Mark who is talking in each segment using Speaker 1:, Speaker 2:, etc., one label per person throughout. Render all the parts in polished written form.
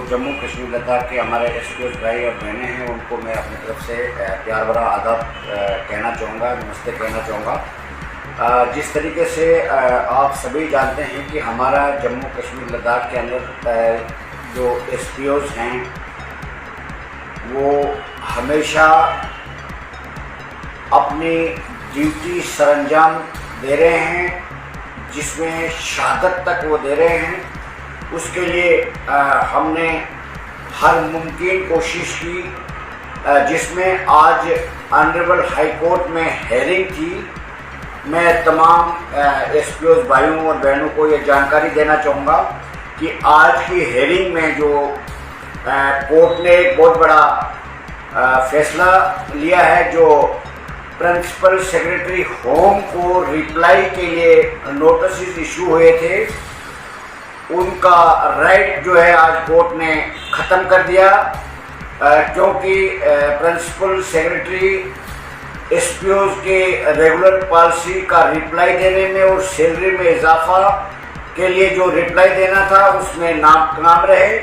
Speaker 1: जम्मू कश्मीर लद्दाख के हमारे एसपीओ भाई और बहनें हैं, उनको मैं अपनी तरफ से प्यार भरा आदाब कहना चाहूँगा, नमस्ते कहना चाहूँगा। जिस तरीके से आप सभी जानते हैं कि हमारा जम्मू कश्मीर लद्दाख के अंदर जो एसपीओज़ हैं वो हमेशा अपनी ड्यूटी सरअंजाम दे रहे हैं, जिसमें शहादत तक वो दे रहे हैं। उसके लिए हमने हर मुमकिन कोशिश की, जिसमें आज ऑनरेबल हाई कोर्ट में हेयरिंग थी। मैं तमाम एसपीओ भाइयों और बहनों को ये जानकारी देना चाहूँगा कि आज की हेयरिंग में जो कोर्ट ने एक बहुत बड़ा फैसला लिया है, जो प्रिंसिपल सेक्रेटरी होम को रिप्लाई के लिए नोटिस इशू हुए थे, उनका राइट जो है आज कोर्ट ने ख़त्म कर दिया, क्योंकि प्रिंसिपल सेक्रेटरी एसपीओज़ के रेगुलर पॉलिसी का रिप्लाई देने में और सैलरी में इजाफा के लिए जो रिप्लाई देना था उसमें नाकाम रहे।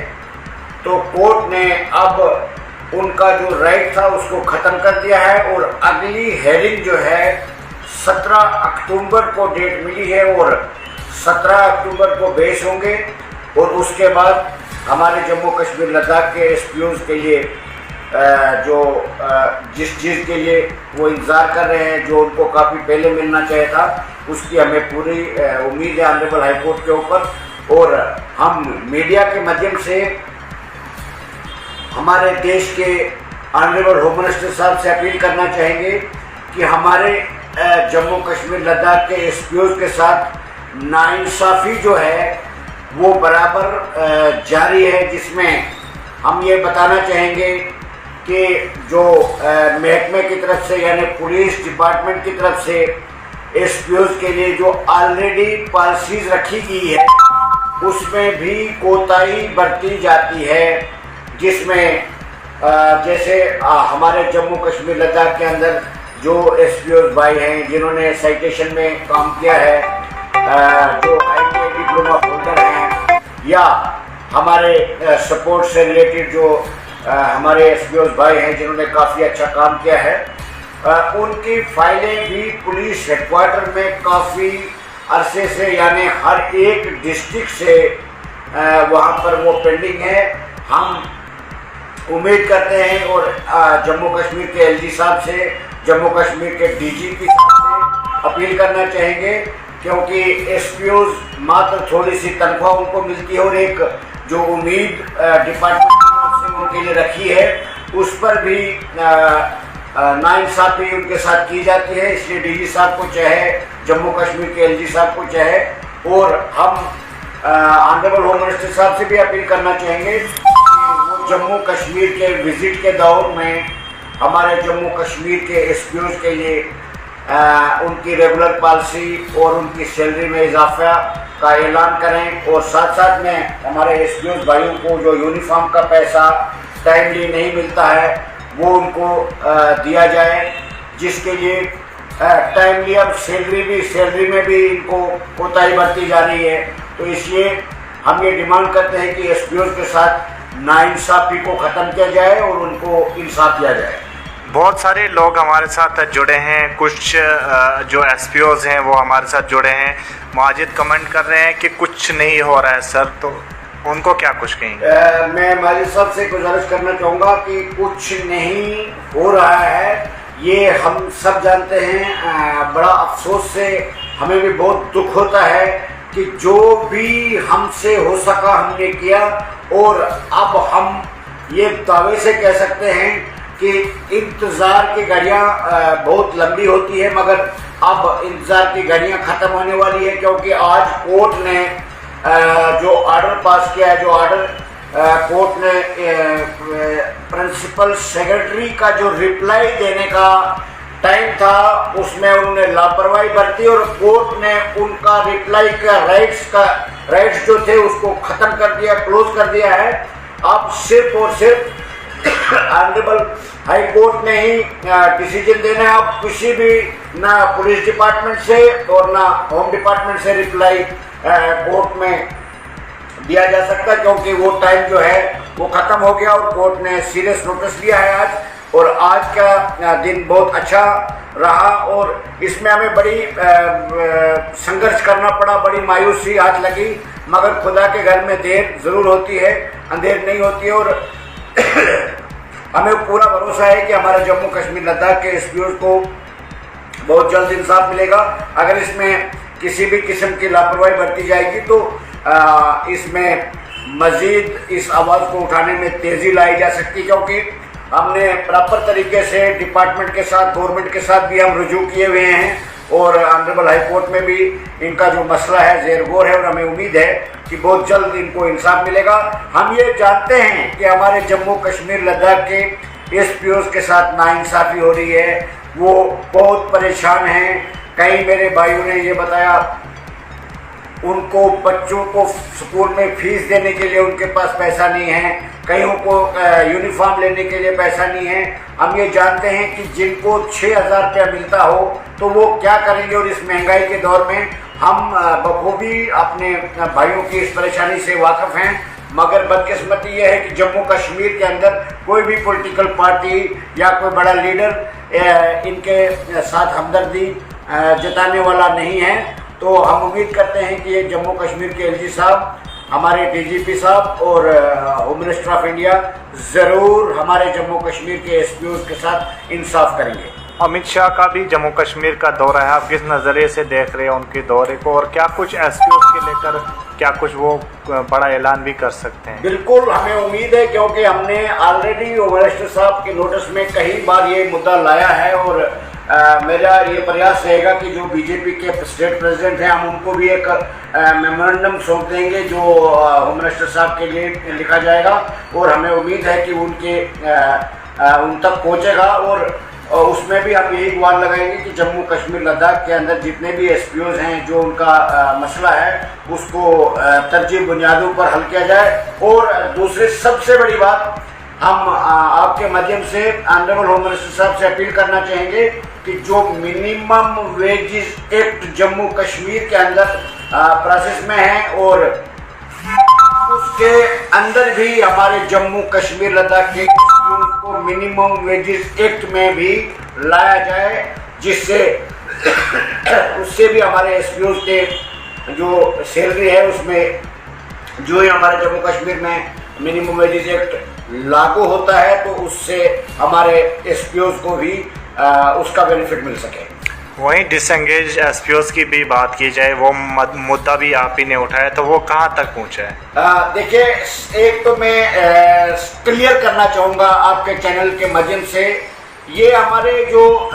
Speaker 1: तो कोर्ट ने अब उनका जो राइट था उसको ख़त्म कर दिया है और अगली हेयरिंग जो है 17 अक्टूबर को डेट मिली है और 17 अक्टूबर को पेश होंगे। और उसके बाद हमारे जम्मू कश्मीर लद्दाख के एसपीओज़ के लिए जिस चीज़ के लिए वो इंतज़ार कर रहे हैं, जो उनको काफ़ी पहले मिलना चाहिए था, उसकी हमें पूरी उम्मीद है ऑनरेबल हाई कोर्ट के ऊपर। और हम मीडिया के माध्यम से हमारे देश के ऑनरेबल होम मिनिस्टर साहब से अपील करना चाहेंगे कि हमारे जम्मू कश्मीर लद्दाख के एसपीओज़ के साथ नाइंसाफ़ी जो है वो बराबर जारी है, जिसमें हम ये बताना चाहेंगे कि जो महकमे की तरफ से यानी पुलिस डिपार्टमेंट की तरफ से एसपीओज़ के लिए जो ऑलरेडी पॉलिसीज़ रखी गई है उसमें भी कोताही बरती जाती है, जिसमें जैसे हमारे जम्मू कश्मीर लद्दाख के अंदर जो एसपीओज़ भाई हैं जिन्होंने साइटेशन में काम किया है, जो ITI डिप्लोमा होल्डर हैं, या हमारे सपोर्ट से रिलेटेड जो हमारे एसपीओज़ भाई हैं जिन्होंने काफ़ी अच्छा काम किया है, उनकी फाइलें भी पुलिस हेडक्वार्टर में काफ़ी अरसे से यानी हर एक डिस्ट्रिक्ट से वहाँ पर वो पेंडिंग है। हम उम्मीद करते हैं और जम्मू कश्मीर के एलजी साहब से, जम्मू कश्मीर के डीजीपी साहब से अपील करना चाहेंगे, क्योंकि एसपीओज़ मात्र थोड़ी सी तनख्वाह उनको मिलती है और एक जो उम्मीद डिपार्टमेंट की तरफ से उनके लिए रखी है उस पर भी नाइंसाफ़ी उनके साथ की जाती है। इसलिए डीजी साहब को चाहे, जम्मू कश्मीर के एलजी साहब को चाहे, और हम ऑनरेबल होम मिनिस्टर साहब से भी अपील करना चाहेंगे कि वो जम्मू कश्मीर के विज़िट के दौर में हमारे जम्मू कश्मीर के एसपीओज़ के लिए उनकी रेगुलर पॉलिसी और उनकी सैलरी में इजाफा का ऐलान करें, और साथ साथ में हमारे एसपीओज़ भाइयों को जो यूनिफॉर्म का पैसा टाइमली नहीं मिलता है वो उनको दिया जाए, जिसके लिए टाइमली अब सैलरी में भी इनको कोताही बरती जा रही है। तो इसलिए हम ये डिमांड करते हैं कि एसपीओज़ के साथ नाइंसाफ़ी को ख़त्म किया जाए और उनको इंसाफ दिया जाए।
Speaker 2: बहुत सारे लोग हमारे साथ जुड़े हैं, कुछ जो एसपीओज़ हैं वो हमारे साथ जुड़े हैं। माजिद कमेंट कर रहे हैं कि कुछ नहीं हो रहा है सर, तो उनको क्या कुछ कहेंगे?
Speaker 1: मैं माजिद साहब से गुजारिश करना चाहूँगा कि कुछ नहीं हो रहा है, ये हम सब जानते हैं। बड़ा अफसोस से हमें भी बहुत दुख होता है कि जो भी हमसे हो सका हमने किया, और अब हम ये दावे से कह सकते हैं कि इंतज़ार की घड़ियाँ बहुत लंबी होती है, मगर अब इंतज़ार की घड़ियाँ ख़त्म होने वाली है, क्योंकि आज कोर्ट ने जो ऑर्डर पास किया है, जो ऑर्डर कोर्ट ने प्रिंसिपल सेक्रेटरी का जो रिप्लाई देने का टाइम था उसमें उन्होंने लापरवाही बरती और कोर्ट ने उनका रिप्लाई का राइट्स जो थे उसको ख़त्म कर दिया, क्लोज कर दिया है। अब सिर्फ और सिर्फ ऑनरेबल हाई कोर्ट ने ही डिसीजन देना है। अब किसी भी ना पुलिस डिपार्टमेंट से और ना होम डिपार्टमेंट से रिप्लाई कोर्ट में दिया जा सकता है, क्योंकि वो टाइम जो है वो ख़त्म हो गया और कोर्ट ने सीरियस नोटिस लिया है आज। और आज का दिन बहुत अच्छा रहा और इसमें हमें बड़ी संघर्ष करना पड़ा, बड़ी मायूसी हाथ लगी, मगर खुदा के घर में देर ज़रूर होती है, अंधेर नहीं होती है। और हमें पूरा भरोसा है कि हमारे जम्मू कश्मीर लद्दाख के एसपीओ को बहुत जल्द इंसाफ मिलेगा। अगर इसमें किसी भी किस्म की लापरवाही बरती जाएगी तो इसमें मज़ीद इस आवाज़ को उठाने में तेज़ी लाई जा सकती है, क्योंकि हमने प्रॉपर तरीके से डिपार्टमेंट के साथ, गवर्नमेंट के साथ भी हम रुजू किए हुए हैं और ऑनरेबल हाई कोर्ट में भी इनका जो मसला है ज़ेर गौर है और हमें उम्मीद है कि बहुत जल्द इनको इंसाफ मिलेगा। हम ये जानते हैं कि हमारे जम्मू कश्मीर लद्दाख के एसपीओज़ के साथ नाइंसाफ़ी हो रही है, वो बहुत परेशान हैं। कई मेरे भाइयों ने ये बताया उनको बच्चों को स्कूल में फ़ीस देने के लिए उनके पास पैसा नहीं है, कईयों को यूनिफॉर्म लेने के लिए पैसा नहीं है। हम ये जानते हैं कि जिनको 6,000 रुपया मिलता हो तो वो क्या करेंगे, और इस महंगाई के दौर में हम बखूबी अपने भाइयों की इस परेशानी से वाकिफ़ हैं। मगर बदकिस्मती ये है कि जम्मू कश्मीर के अंदर कोई भी पॉलिटिकल पार्टी या कोई बड़ा लीडर इनके साथ हमदर्दी जताने वाला नहीं है। तो हम उम्मीद करते हैं कि ये जम्मू कश्मीर के एलजी साहब, हमारे डीजीपी साहब और होम मिनिस्टर ऑफ इंडिया ज़रूर हमारे जम्मू कश्मीर के एसपीओज़ के साथ इंसाफ करेंगे।
Speaker 2: अमित शाह का भी जम्मू कश्मीर का दौरा है, आप किस नज़रिए से देख रहे हैं उनके दौरे को, और क्या कुछ एसपीओज़ के लेकर क्या कुछ वो बड़ा ऐलान भी कर सकते हैं?
Speaker 1: बिल्कुल हमें उम्मीद है, क्योंकि हमने ऑलरेडी होम मिनिस्टर साहब के नोटिस में कई बार ये मुद्दा लाया है और मेरा ये प्रयास रहेगा कि जो बीजेपी के स्टेट प्रेसिडेंट हैं हम उनको भी एक मेमोरेंडम सौंप देंगे जो होम मिनिस्टर साहब के लिए लिखा जाएगा और हमें उम्मीद है कि उन तक पहुंचेगा। और उसमें भी हम यही गुहार लगाएंगे कि जम्मू कश्मीर लद्दाख के अंदर जितने भी एसपीओज़ हैं जो उनका मसला है उसको तरजीह बुनियादों पर हल किया जाए। और दूसरी सबसे बड़ी बात, हम आपके माध्यम से ऑनरेबल होम मिनिस्टर साहब से अपील करना चाहेंगे कि जो minimum wages act Jammu Kashmir के अंदर प्रोसेस में है और उसके अंदर भी हमारे जम्मू कश्मीर लद्दाख के को मिनिमम वेजेस एक्ट में भी लाया जाए, जिससे उससे भी हमारे एसपीओ के जो सैलरी है उसमें जो ही हमारे जम्मू कश्मीर में मिनिमम वेजेस एक्ट लागू होता है तो उससे हमारे एसपीओज़ को भी उसका बेनिफिट मिल सके।
Speaker 2: वहीं डिसएंगेज एसपीओज़ की भी बात की जाए, वो मुद्दा भी आप ही ने उठाया, तो वो कहाँ तक पहुँचा है?
Speaker 1: देखिए, एक तो मैं क्लियर करना चाहूँगा आपके चैनल के माध्यम से, ये हमारे जो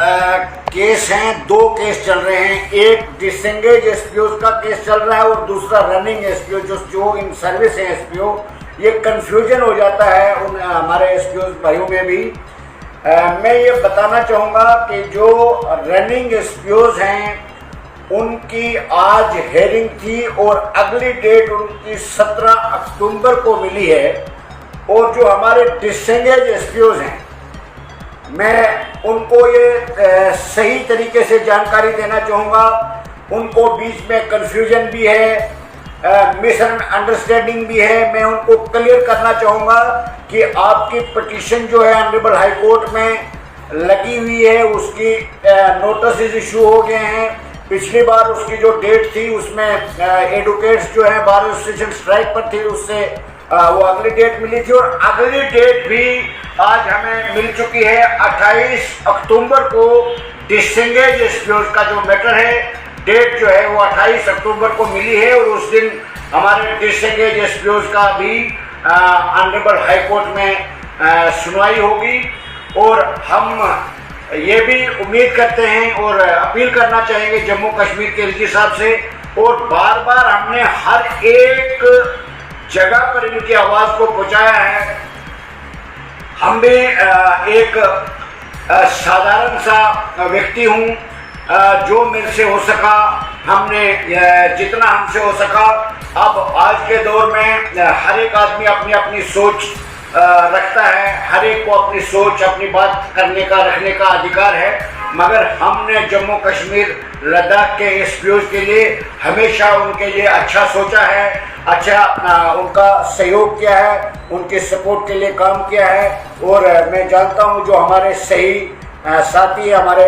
Speaker 1: केस हैं, दो केस चल रहे हैं। एक डिसएंगेज एसपीओज़ का केस चल रहा है और दूसरा रनिंग एसपीओ जो इन सर्विस हैं एसपीओ। ये कन्फ्यूजन हो जाता है उन हमारे एसपीओ भाइयों में भी। मैं ये बताना चाहूँगा कि जो रनिंग एसपीओज़ हैं उनकी आज हेयरिंग थी और अगली डेट उनकी 17 अक्टूबर को मिली है। और जो हमारे डिसएंगेज एसपीओज़ हैं, मैं उनको ये सही तरीके से जानकारी देना चाहूँगा। उनको बीच में कन्फ्यूजन भी है, मिसअंडरस्टैंडिंग भी है। मैं उनको क्लियर करना चाहूँगा कि आपकी पिटीशन जो है ऑनरेबल हाई कोर्ट में लगी हुई है, उसकी नोटिस इशू हो गए हैं। पिछली बार उसकी जो डेट थी उसमें एडवोकेट्स जो है बार एसोसिएशन स्ट्राइक पर थी, उससे वो अगली डेट मिली थी और अगली डेट भी आज हमें मिल चुकी है। 28 अक्टूबर को डिसएंगेज एसपीओज़ का जो मैटर है, डेट जो है वो 28 अक्टूबर को मिली है और उस दिन हमारे डिसएंगेज एसपीओज़ का भी ऑनरेबल हाई कोर्ट में सुनवाई होगी। और हम ये भी उम्मीद करते हैं और अपील करना चाहेंगे जम्मू कश्मीर के एलजी साहब से, और बार बार हमने हर एक जगह पर इनकी आवाज़ को पहुंचाया है। हम भी एक साधारण सा व्यक्ति हूँ, जो मेरे से हो सका हमने जितना हमसे हो सका। अब आज के दौर में हर एक आदमी अपनी अपनी सोच रखता है, हर एक को अपनी सोच, अपनी बात करने का, रखने का अधिकार है, मगर हमने जम्मू कश्मीर लद्दाख के एसपीओ के लिए हमेशा उनके लिए अच्छा सोचा है, अच्छा उनका सहयोग किया है, उनके सपोर्ट के लिए काम किया है। और मैं जानता हूं जो हमारे सही साथी हमारे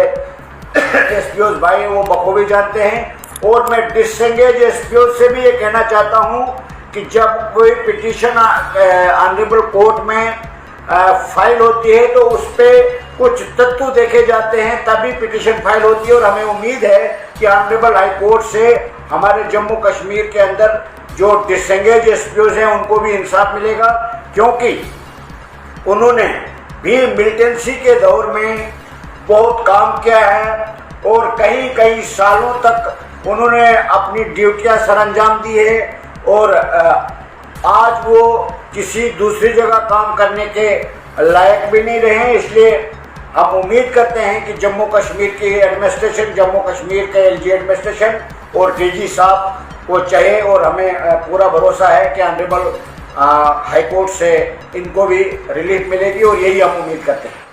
Speaker 1: एसपीओ भाई वो बखूबी जानते हैं। और मैं डिसएंगेज एसपीओ से भी ये कहना चाहता हूं कि जब कोई पिटीशन ऑनरेबल कोर्ट में फाइल होती है तो उस पर कुछ तथ्य देखे जाते हैं, तभी पिटीशन फाइल होती है। और हमें उम्मीद है कि ऑनरेबल हाई कोर्ट से हमारे जम्मू कश्मीर के अंदर जो डिसएंगेज एसपीओ हैं उनको भी इंसाफ मिलेगा, क्योंकि उन्होंने भी मिलिटेंसी के दौर में बहुत काम किया है और कई सालों तक उन्होंने अपनी ड्यूटियां सरअंजाम दी है। और आज वो किसी दूसरी जगह काम करने के लायक भी नहीं रहे। इसलिए हम उम्मीद करते हैं कि जम्मू कश्मीर की एडमिनिस्ट्रेशन, जम्मू कश्मीर के एलजी एडमिनिस्ट्रेशन और डीजी साहब को चाहे, और हमें पूरा भरोसा है कि ऑनरेबल हाई कोर्ट से इनको भी रिलीफ मिलेगी, और यही हम उम्मीद करते हैं।